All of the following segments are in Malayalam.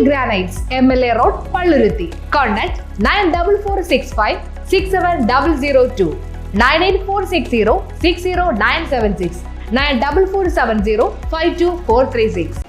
Granites, MLA Road, Palluruthi. Contact 9446567002, 98460 94470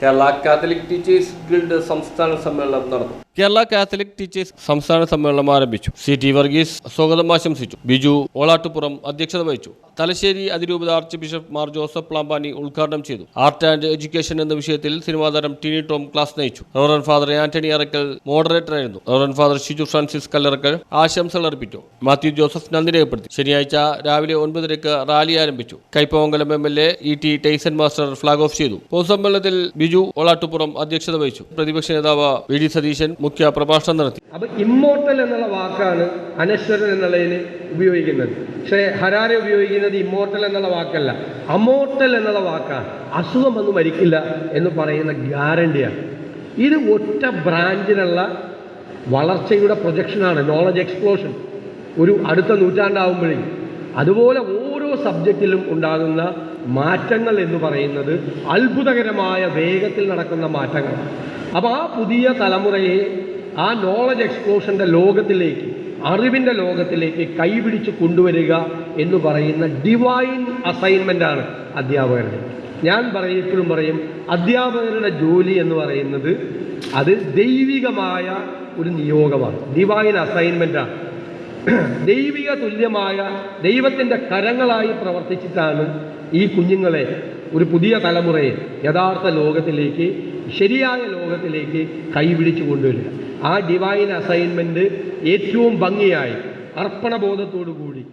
Kerala Catholic teachers guild സംസ്ഥാന സമ്മേളനം നടന്നു. കേരള കാത്തലിക് ടീച്ചേഴ്സ് സംസ്ഥാന സമ്മേളനം ആരംഭിച്ചു. CT വർഗീസ് സ്വാഗതം ആശംസിച്ചു. ബിജു ഓളാട്ടുപുറം അധ്യക്ഷത വഹിച്ചു. തലശ്ശേരി അതിരൂപത archbishop Mar Joseph Pamplany ഉദ്ഘാടനം ചെയ്തു. ആർട്ട് ആൻഡ് എഡ്യൂക്കേഷൻ എന്ന വിഷയത്തിൽ സിനിമാ താരം ടിനി ടോം ക്ലാസ് നയിച്ചു. Reverend father Antony Arakkal moderator ആയിരുന്നു. Reverend father Shiju Francis Kallarakkal ആശംസകൾ അർപ്പിച്ചു. മാത്യു ജോസഫ് നന്ദി രേഖപ്പെടുത്തി. ശനിയാഴ്ച രാവിലെ 9:30 റാലി ആരംഭിച്ചു. Kaipamangalam MLA ET Tyson master flag off ചെയ്തു. പൊതുസമ്മേളനത്തിൽ ബിജു ഓളാട്ടുപുറം അധ്യക്ഷത വഹിച്ചു. പ്രതിപക്ഷ നേതാവ് VD സതീശൻ മുഖ്യ പ്രഭാഷണം നടത്തി. അപ്പൊ ഇമ്മോർട്ടൽ എന്നുള്ള വാക്കാണ് അനശ്വരൻ എന്നുള്ളതിന് ഉപയോഗിക്കുന്നത്. പക്ഷേ ഹരാരെ ഉപയോഗിക്കുന്നത് ഇമ്മോർട്ടൽ എന്നുള്ള വാക്കല്ല, അമോർട്ടൽ എന്നുള്ള വാക്കാണ്. അസുഖം വന്ന് മരിക്കില്ല എന്ന് പറയുന്ന ഗ്യാരണ്ടിയാണ്. ഇത് ഒറ്റ ബ്രാഞ്ചിനുള്ള വളർച്ചയുടെ പ്രൊജക്ഷനാണ്, നോളജ് എക്സ്പ്ലോഷൻ. ഒരു അടുത്ത നൂറ്റാണ്ടാവുമ്പോഴേക്കും അതുപോലെ ഓരോ സബ്ജക്റ്റിലും ഉണ്ടാകുന്ന മാറ്റങ്ങൾ എന്ന് പറയുന്നത് അത്ഭുതകരമായ വേഗത്തിൽ നടക്കുന്ന മാറ്റങ്ങളാണ്. അപ്പോൾ ആ പുതിയ തലമുറയെ ആ നോളജ് എക്സ്പ്ലോഷൻ്റെ ലോകത്തിലേക്ക്, അറിവിൻ്റെ ലോകത്തിലേക്ക് കൈപിടിച്ച് കൊണ്ടുവരിക എന്ന് പറയുന്ന ഡിവൈൻ അസൈൻമെൻ്റാണ് അധ്യാപകരുടെ. ഞാൻ എപ്പോഴും പറയും, അധ്യാപകരുടെ ജോലി എന്ന് പറയുന്നത് അത് ദൈവികമായ ഒരു നിയോഗമാണ്, ഡിവൈൻ അസൈൻമെൻ്റാണ്. ദൈവിക തുല്യമായ ദൈവത്തിൻ്റെ കരങ്ങളായി പ്രവർത്തിച്ചിട്ടാണ് ഈ കുഞ്ഞുങ്ങളെ, ഒരു പുതിയ തലമുറയെ യഥാർത്ഥ ലോകത്തിലേക്ക്, ശരിയായ ലോകത്തിലേക്ക് കൈപിടിച്ച് കൊണ്ടുവരിക. ആ ഡിവൈൻ അസൈൻമെൻറ്റ് ഏറ്റവും ഭംഗിയായി അർപ്പണബോധത്തോടു കൂടി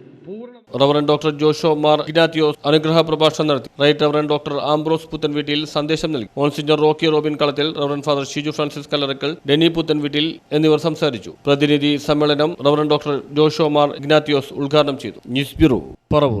reverend doctor Josho Mar Ignatius അനുഗ്രഹ പ്രഭാഷണം നടത്തി. Right reverend doctor Ambrose Puthenveettil സന്ദേശം നൽകി. Monsignor Rocky Robin Kalathil, reverend father Shiju Francis Kallarakkal, Deni Puthenveettil എന്നിവർ സംസാരിച്ചു. പ്രതിനിധി സമ്മേളനം reverend doctor Josho Mar Ignatius ഉദ്ഘാടനം ചെയ്തു. News bureau, Paravur.